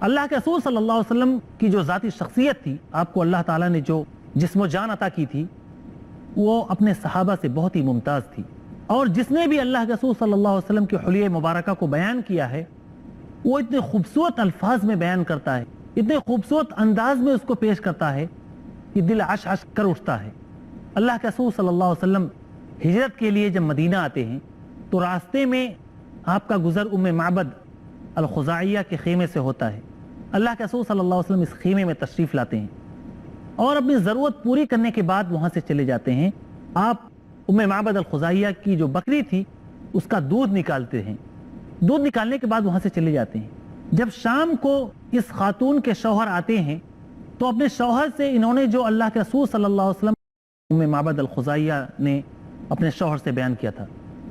اللہ کے رسول صلی اللہ علیہ وسلم کی جو ذاتی شخصیت تھی، آپ کو اللہ تعالیٰ نے جو جسم و جان عطا کی تھی، وہ اپنے صحابہ سے بہت ہی ممتاز تھی، اور جس نے بھی اللہ کے رسول صلی اللہ علیہ وسلم کے حلیہ مبارکہ کو بیان کیا ہے وہ اتنے خوبصورت الفاظ میں بیان کرتا ہے، اتنے خوبصورت انداز میں اس کو پیش کرتا ہے کہ دل عش عش کر اٹھتا ہے۔ اللہ کے رسول صلی اللہ علیہ وسلم ہجرت کے لیے جب مدینہ آتے ہیں تو راستے میں آپ کا گزر ام معبد الخزاعیہ کے خیمے سے ہوتا ہے۔ اللہ کے رسول صلی اللہ علیہ وسلم اس خیمے میں تشریف لاتے ہیں اور اپنی ضرورت پوری کرنے کے بعد وہاں سے چلے جاتے ہیں۔ آپ ام معبد الخزاعیہ کی جو بکری تھی اس کا دودھ نکالتے ہیں، دودھ نکالنے کے بعد وہاں سے چلے جاتے ہیں۔ جب شام کو اس خاتون کے شوہر آتے ہیں تو اپنے شوہر سے انہوں نے جو اللہ کے رسول صلی اللہ علیہ وسلم ام معبد الخزاعیہ نے اپنے شوہر سے بیان کیا تھا،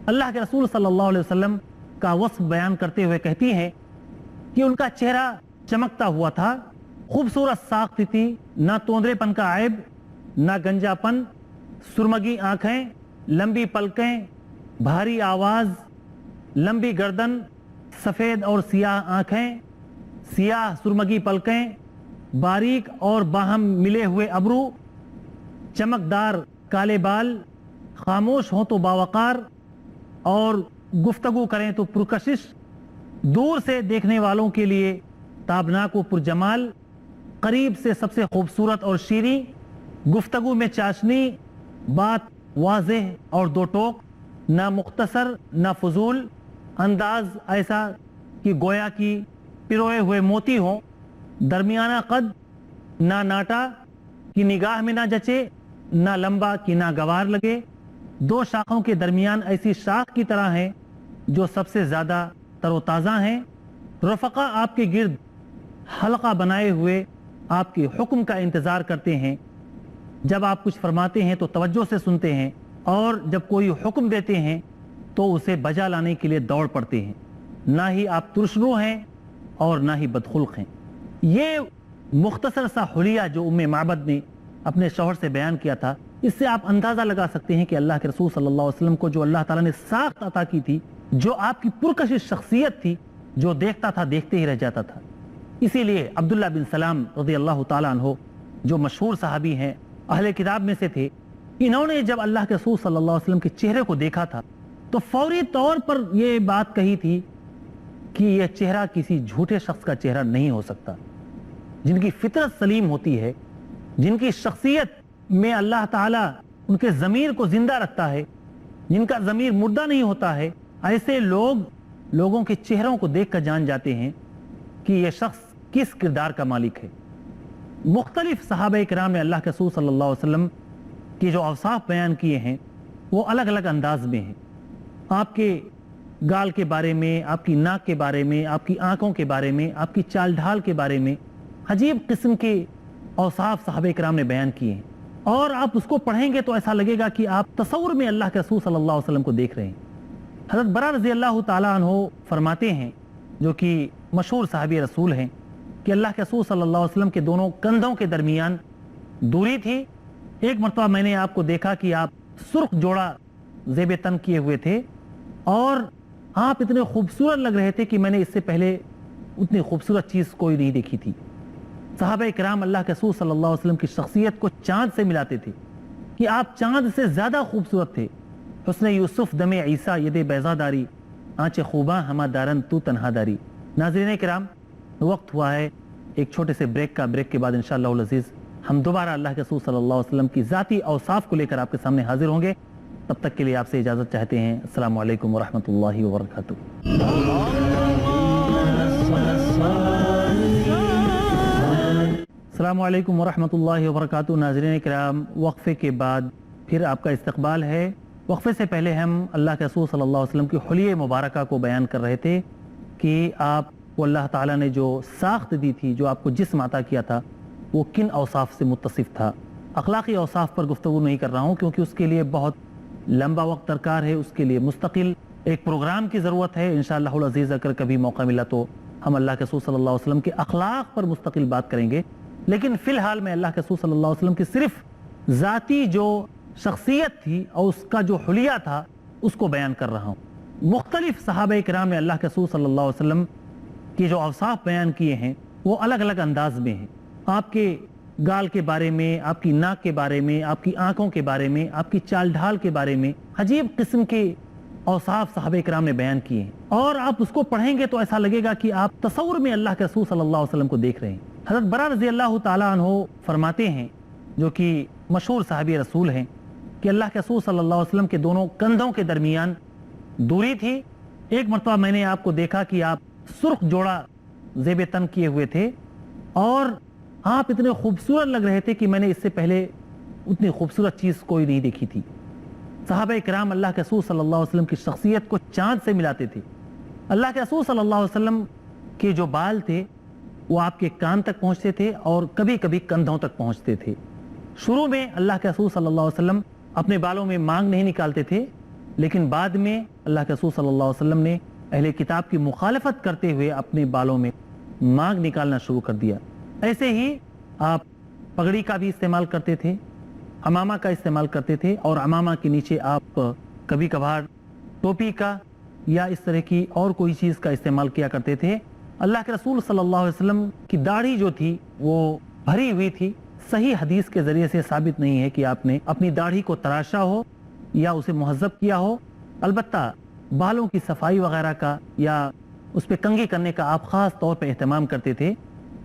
اللہ کے رسول صلی اللہ علیہ وسلم کا وصف بیان کرتے ہوئے کہتی ہیں کہ ان کا چہرہ چمکتا ہوا تھا، خوبصورت ساخت تھی، نہ توندرے پن کا عیب، نہ گنجا پن، سرمگی آنکھیں، لمبی پلکیں، بھاری آواز، لمبی گردن، سفید اور سیاہ آنکھیں، سیاہ سرمگی پلکیں، باریک اور باہم ملے ہوئے ابرو، چمکدار کالے بال، خاموش ہوں تو باوقار اور گفتگو کریں تو پرکشش، دور سے دیکھنے والوں کے لیے تابناک و پرجمال، قریب سے سب سے خوبصورت اور شیریں، گفتگو میں چاشنی، بات واضح اور دو ٹوک، نہ مختصر نہ فضول، انداز ایسا کہ گویا کی پروئے ہوئے موتی ہوں، درمیانہ قد، نہ ناٹا کہ نگاہ میں نہ جچے، نہ لمبا کہ ناگوار لگے، دو شاخوں کے درمیان ایسی شاخ کی طرح ہیں جو سب سے زیادہ تر و تازہ ہیں۔ رفقا آپ کے گرد حلقہ بنائے ہوئے آپ کے حکم کا انتظار کرتے ہیں، جب آپ کچھ فرماتے ہیں تو توجہ سے سنتے ہیں، اور جب کوئی حکم دیتے ہیں تو اسے بجا لانے کے لیے دوڑ پڑتے ہیں۔ نہ ہی آپ ترشرو ہیں اور نہ ہی بدخلق ہیں۔ یہ مختصر سا حلیہ جو ام معبد نے اپنے شوہر سے بیان کیا تھا، اس سے آپ اندازہ لگا سکتے ہیں کہ اللہ کے رسول صلی اللہ علیہ وسلم کو جو اللہ تعالیٰ نے ساخت عطا کی تھی، جو آپ کی پرکشش شخصیت تھی، جو دیکھتا تھا دیکھتے ہی رہ جاتا تھا۔ اسی لیے عبداللہ بن سلام رضی اللہ تعالیٰ عنہ جو مشہور صحابی ہیں، اہل کتاب میں سے تھے، انہوں نے جب اللہ کے رسول صلی اللہ علیہ وسلم کے چہرے کو دیکھا تھا تو فوری طور پر یہ بات کہی تھی کہ یہ چہرہ کسی جھوٹے شخص کا چہرہ نہیں ہو سکتا۔ جن کی فطرت سلیم ہوتی ہے، جن کی شخصیت میں اللہ تعالیٰ ان کے ضمیر کو زندہ رکھتا ہے، جن کا ضمیر مردہ نہیں ہوتا ہے، ایسے لوگوں کے چہروں کو دیکھ کر جان جاتے ہیں کہ یہ شخص کس کردار کا مالک ہے۔ مختلف صحابہ کرام نے اللہ کے رسول صلی اللہ علیہ وسلم کی جو اوصاف بیان کیے ہیں وہ الگ الگ انداز میں ہیں۔ آپ کے گال کے بارے میں، آپ کی ناک کے بارے میں، آپ کی آنکھوں کے بارے میں، آپ کی چال ڈھال کے بارے میں عجیب قسم کے اوصاف صحابہ کرام نے بیان کیے ہیں، اور آپ اس کو پڑھیں گے تو ایسا لگے گا کہ آپ تصور میں اللہ کے رسول صلی اللہ علیہ وسلم کو دیکھ رہے ہیں۔ حضرت برا رضی اللہ تعالیٰ عنہ فرماتے ہیں، جو کہ مشہور صحابی رسول ہیں، کہ اللہ کے رسول صلی اللہ علیہ وسلم کے دونوں کندھوں کے درمیان دوری تھی۔ ایک مرتبہ میں نے آپ کو دیکھا کہ آپ سرخ جوڑا زیب تن کیے ہوئے تھے، اور آپ اتنے خوبصورت لگ رہے تھے کہ میں نے اس سے پہلے اتنی خوبصورت چیز کوئی نہیں دیکھی تھی۔ صحابہ کرام اللہ کے رسول صلی اللہ علیہ وسلم کی شخصیت کو چاند سے ملاتے تھے کہ آپ چاند سے زیادہ خوبصورت تھے۔ حسن یوسف دم عیسیٰ ید بیضا داری، آنچ خوباں ہما دارن تو تنہا داری۔ ناظرین کرام، وقت ہوا ہے ایک چھوٹے سے بریک کا۔ بریک کے بعد انشاءاللہ العزیز ہم دوبارہ اللہ کے رسول صلی اللہ علیہ وسلم کی ذاتی اوصاف کو لے کر آپ کے سامنے حاضر ہوں گے۔ تب تک کے لیے آپ سے اجازت چاہتے ہیں۔ السلام علیکم ورحمۃ اللہ وبرکاتہ۔ السلام علیکم ورحمۃ اللہ وبرکاتہ۔ ناظرین کرام، وقفے کے بعد پھر آپ کا استقبال ہے۔ وقفے سے پہلے ہم اللہ کے رسول صلی اللہ علیہ وسلم کی حلیہ مبارکہ کو بیان کر رہے تھے کہ آپ کو اللہ تعالیٰ نے جو ساخت دی تھی، جو آپ کو جسم عطا کیا تھا، وہ کن اوصاف سے متصف تھا۔ اخلاقی اوصاف پر گفتگو نہیں کر رہا ہوں کیونکہ اس کے لیے بہت لمبا وقت درکار ہے، اس کے لیے مستقل ایک پروگرام کی ضرورت ہے۔ انشاءاللہ العزیز اگر کبھی موقع ملا تو ہم اللہ کے رسول صلی اللہ علیہ وسلم کے اخلاق پر مستقل بات کریں گے، لیکن فی الحال میں اللہ کے رسول صلی اللہ علیہ وسلم کی صرف ذاتی جو شخصیت تھی اور اس کا جو حلیہ تھا اس کو بیان کر رہا ہوں۔ مختلف صحابہ کرام نے اللہ کے رسول صلی اللہ علیہ وسلم کی جو اوصاف بیان کیے ہیں وہ الگ الگ انداز میں ہیں. آپ کے گال کے بارے میں, آپ کی ناک کے بارے میں, آپ کی آنکھوں کے بارے میں, آپ کی چال ڈھال کے بارے میں عجیب قسم کے اوصاف صحابہ کرام نے بیان کیے ہیں, اور آپ اس کو پڑھیں گے تو ایسا لگے گا کہ آپ تصور میں اللہ کے رسول صلی اللہ علیہ وسلم کو دیکھ رہے ہیں. حضرت برا رضی اللہ تعالیٰ عنہ فرماتے ہیں, جو کہ مشہور صحابی رسول ہیں, کہ اللہ کے رسول صلی اللہ علیہ وسلم کے دونوں کندھوں کے درمیان دوری تھی. ایک مرتبہ میں نے آپ کو دیکھا کہ آپ سرخ جوڑا زیب تن کیے ہوئے تھے, اور آپ اتنے خوبصورت لگ رہے تھے کہ میں نے اس سے پہلے اتنی خوبصورت چیز کوئی نہیں دیکھی تھی. صحابہ کرام اللہ کے رسول صلی اللہ علیہ وسلم کی شخصیت کو چاند سے ملاتے تھے. اللہ کے رسول صلی اللہ علیہ وسلم کے جو بال تھے وہ آپ کے کان تک پہنچتے تھے اور کبھی کبھی کندھوں تک پہنچتے تھے. شروع میں اللہ کے رسول صلی اللہ علیہ وسلم اپنے بالوں میں مانگ نہیں نکالتے تھے, لیکن بعد میں اللہ کے رسول صلی اللہ علیہ وسلم نے اہل کتاب کی مخالفت کرتے ہوئے اپنے بالوں میں مانگ نکالنا شروع کر دیا. ایسے ہی آپ پگڑی کا بھی استعمال کرتے تھے, عمامہ کا استعمال کرتے تھے, اور عمامہ کے نیچے آپ کبھی کبھار ٹوپی کا یا اس طرح کی اور کوئی چیز کا استعمال کیا کرتے تھے. اللہ کے رسول صلی اللہ علیہ وسلم کی داڑھی جو تھی وہ بھری ہوئی تھی. صحیح حدیث کے ذریعے سے ثابت نہیں ہے کہ آپ نے اپنی داڑھی کو تراشا ہو یا اسے مہذب کیا ہو. البتہ بالوں کی صفائی وغیرہ کا یا اس پہ کنگھی کرنے کا آپ خاص طور پہ اہتمام کرتے تھے.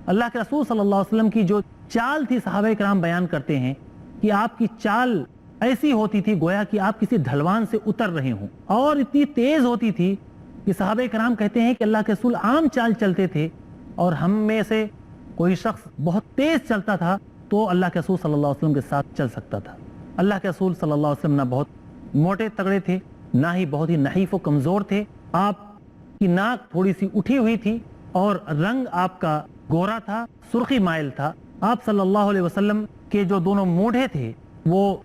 اللہ کے رسول صلی اللہ علیہ وسلم کی جو چال تھی صحابہ کرام بیان کرتے ہیں کہ آپ کی چال ایسی ہوتی تھی گویا کہ آپ کسی ڈھلوان سے اتر رہے ہوں, اور اتنی تیز ہوتی تھی کہ صحابہ کرام کہتے ہیں کہ اللہ کے رسول عام چال چلتے تھے, اور ہم میں سے کوئی شخص بہت تیز چلتا تھا تو اللہ کے رسول صلی اللہ علیہ وسلم کے ساتھ چل سکتا تھا. اللہ کے رسول صلی اللہ علیہ وسلم نہ بہت موٹے تگڑے تھے, نہ ہی بہت ہی نحیف و کمزور تھے. آپ کی ناک تھوڑی سی اٹھی ہوئی تھی, اور رنگ آپ کا گورا تھا, سرخی مائل تھا. آپ صلی اللہ علیہ وسلم کے جو دونوں مونڈھے تھے وہ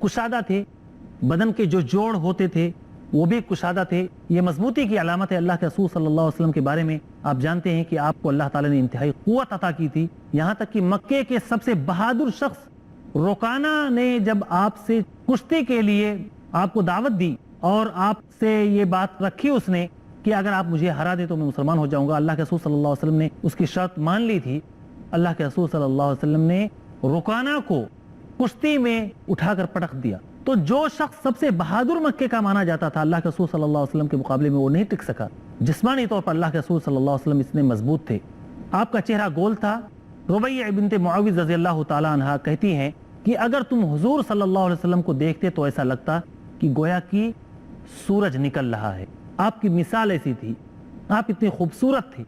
کشادہ تھے, بدن کے جو جوڑ ہوتے تھے وہ بھی کشادہ تھے. یہ مضبوطی کی علامت ہے. اللہ کے رسول صلی اللہ علیہ وسلم کے بارے میں آپ جانتے ہیں کہ آپ کو اللہ تعالیٰ نے انتہائی قوت عطا کی تھی, یہاں تک کہ مکے کے سب سے بہادر شخص رکانہ نے جب آپ سے کشتی کے لیے آپ کو دعوت دی اور آپ سے یہ بات رکھی اس نے کہ اگر آپ مجھے ہرا دیں تو میں مسلمان ہو جاؤں گا, اللہ کے رسول صلی اللہ علیہ وسلم نے اس کی شرط مان لی تھی. اللہ کے رسول صلی اللہ علیہ وسلم نے رکانہ کو کشتی میں اٹھا کر پٹک دیا. تو جو شخص سب سے بہادر مکے کا مانا جاتا تھا اللہ کے رسول صلی اللہ علیہ وسلم کے مقابلے میں وہ نہیں ٹک سکا. جسمانی طور پر اللہ کے رسول صلی اللہ علیہ وسلم اتنے مضبوط تھے. آپ کا چہرہ گول تھا. ربیع بنت معاوض رضی اللہ تعالیٰ عنہ کہتی ہیں کہ اگر تم حضور صلی اللہ علیہ وسلم کو دیکھتے تو ایسا لگتا کہ گویا کی سورج نکل رہا ہے. آپ کی مثال ایسی تھی, آپ اتنے خوبصورت تھے.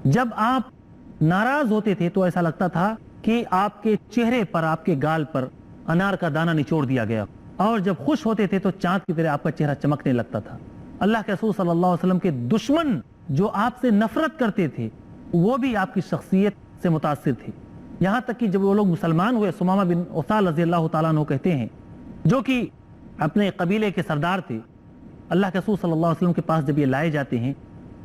جب آپ ناراض ہوتے تھے تو ایسا لگتا تھا کہ آپ کے چہرے پر, آپ کے گال پر انار کا دانہ نچوڑ دیا گیا, اور جب خوش ہوتے تھے تو چاند کی طرح آپ کا چہرہ چمکنے لگتا تھا. اللہ کے رسول صلی اللہ علیہ وسلم کے دشمن جو آپ سے نفرت کرتے تھے وہ بھی آپ کی شخصیت سے متاثر تھے. یہاں تک کہ جب وہ لوگ مسلمان ہوئے, سمامہ بن اسال رضی اللہ تعالیٰ عنہ کہتے ہیں, جو کہ اپنے قبیلے کے سردار تھے, اللہ کے رسول صلی اللہ علیہ وسلم کے پاس جب یہ لائے جاتے ہیں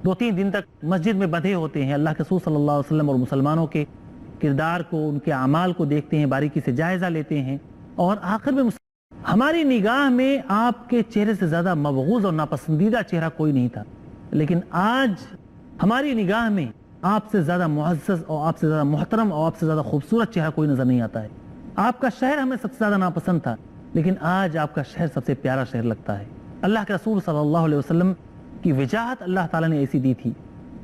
2-3 دن تک مسجد میں بندھے ہوتے ہیں, اللہ کے رسول صلی اللہ علیہ وسلم اور مسلمانوں کے کردار کو, ان کے اعمال کو دیکھتے ہیں, باریکی سے جائزہ لیتے ہیں, اور آخر میں ہماری نگاہ میں آپ کے چہرے سے زیادہ مبغوض اور ناپسندیدہ چہرہ کوئی نہیں تھا, لیکن آج ہماری نگاہ میں آپ سے زیادہ معزز اور آپ سے زیادہ محترم اور آپ سے زیادہ خوبصورت چہرہ کوئی نظر نہیں آتا ہے. آپ کا شہر ہمیں سب سے زیادہ ناپسند تھا, لیکن آج آپ کا شہر سب سے پیارا شہر لگتا ہے. اللہ کے رسول صلی اللہ علیہ وسلم کی وجاہت اللہ تعالیٰ نے ایسی دی تھی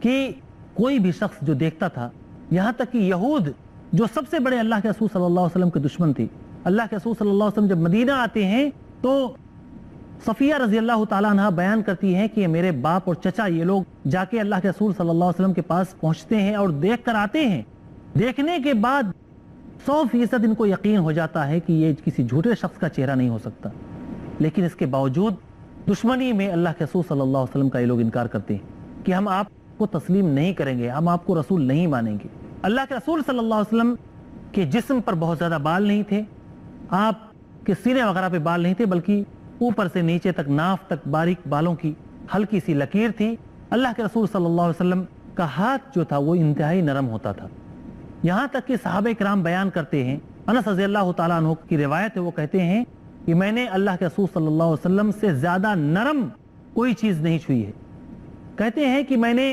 کہ کوئی بھی شخص جو دیکھتا تھا, یہاں تک کہ یہود جو سب سے بڑے اللہ کے رسول صلی اللہ علیہ وسلم کے دشمن تھی, اللہ کے رسول صلی اللہ علیہ وسلم جب مدینہ آتے ہیں تو صفیہ رضی اللہ تعالیٰ عنہ بیان کرتی ہیں کہ میرے باپ اور چچا یہ لوگ جا کے اللہ کے رسول صلی اللہ علیہ وسلم کے پاس پہنچتے ہیں اور دیکھ کر آتے ہیں. دیکھنے کے بعد 100% ان کو یقین ہو جاتا ہے کہ یہ کسی جھوٹے شخص کا چہرہ نہیں ہو سکتا, لیکن اس کے باوجود دشمنی میں اللہ کے رسول صلی اللہ علیہ وسلم کا یہ لوگ انکار کرتے ہیں کہ ہم آپ کو تسلیم نہیں کریں گے, ہم آپ کو رسول نہیں مانیں گے. اللہ کے رسول صلی اللہ علیہ وسلم کے جسم پر بہت زیادہ بال نہیں تھے, آپ کے سینے وغیرہ پہ بال نہیں تھے, بلکہ اوپر سے نیچے تک ناف تک باریک بالوں کی ہلکی سی لکیر تھی. اللہ کے رسول صلی اللہ علیہ وسلم کا ہاتھ جو تھا وہ انتہائی نرم ہوتا تھا. یہاں تک کہ صحابہ کرام بیان کرتے ہیں, انس رضی اللہ تعالیٰ عنہ کی روایت ہے, وہ کہتے ہیں کہ میں نے اللہ کے رسول صلی اللہ علیہ وسلم سے زیادہ نرم کوئی چیز نہیں چھوئی ہے. کہتے ہیں کہ میں نے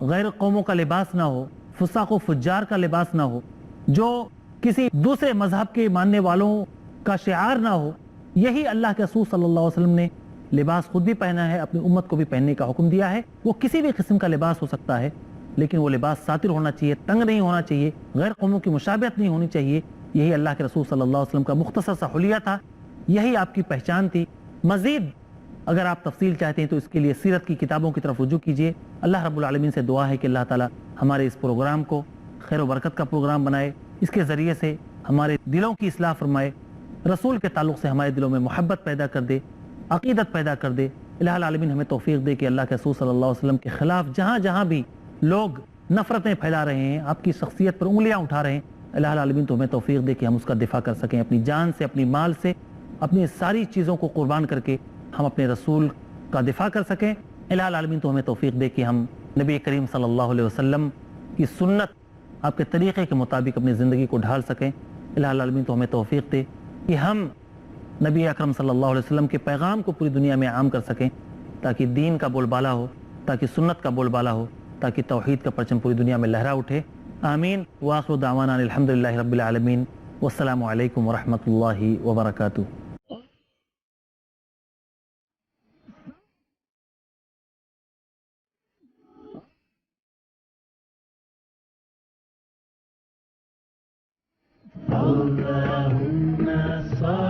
غیر قوموں کا لباس نہ ہو، فساق و فجار کا لباس نہ ہو، جو کسی دوسرے مذہب کے ماننے والوں کا شعار نہ ہو، یہی اللہ کے رسول صلی اللہ علیہ وسلم نے لباس خود بھی پہنا ہے، اپنی امت کو بھی پہننے کا حکم دیا ہے۔ وہ کسی بھی قسم کا لباس ہو سکتا ہے، لیکن وہ لباس ساتر ہونا چاہیے، تنگ نہیں ہونا چاہیے، غیر قوموں کی مشابہت نہیں ہونی چاہیے۔ یہی اللہ کے رسول صلی اللہ علیہ وسلم کا مختصر سا حلیہ تھا، یہی آپ کی پہچان تھی۔ مزید اگر آپ تفصیل چاہتے ہیں تو اس کے لیے سیرت کی کتابوں کی طرف رجوع کیجئے۔ اللہ رب العالمین سے دعا ہے کہ اللہ تعالی ہمارے اس پروگرام کو خیر و برکت کا پروگرام بنائے، اس کے ذریعے سے ہمارے دلوں کی اصلاح فرمائے، رسول کے تعلق سے ہمارے دلوں میں محبت پیدا کر دے، عقیدت پیدا کر دے۔ الہ العالمین ہمیں توفیق دے کہ اللہ کے رسول صلی اللہ علیہ وسلم کے خلاف جہاں جہاں بھی لوگ نفرتیں پھیلا رہے ہیں، آپ کی شخصیت پر انگلیاں اٹھا رہے ہیں، الہ العالمین تو ہمیں توفیق دے کہ ہم اس کا دفاع کر سکیں، اپنی جان سے، اپنی مال سے، اپنی ساری چیزوں کو قربان کر کے ہم اپنے رسول کا دفاع کر سکیں۔ الہ العالمین تو ہمیں توفیق دے کہ ہم نبی کریم صلی اللہ علیہ وسلم کی سنت، آپ کے طریقے کے مطابق اپنی زندگی کو ڈھال سکیں۔ الہ العالمین تو ہمیں توفیق دے کہ ہم نبی اکرم صلی اللہ علیہ وسلم کے پیغام کو پوری دنیا میں عام کر سکیں، تاکہ دین کا بول بالا ہو، تاکہ سنت کا بول بالا ہو، تاکہ توحید کا پرچم پوری دنیا میں لہرا اٹھے۔ آمین۔ وآخر دعوانا الحمدللہ رب العالمین، والسلام علیکم ورحمۃ اللہ وبرکاتہ۔ اللهم صل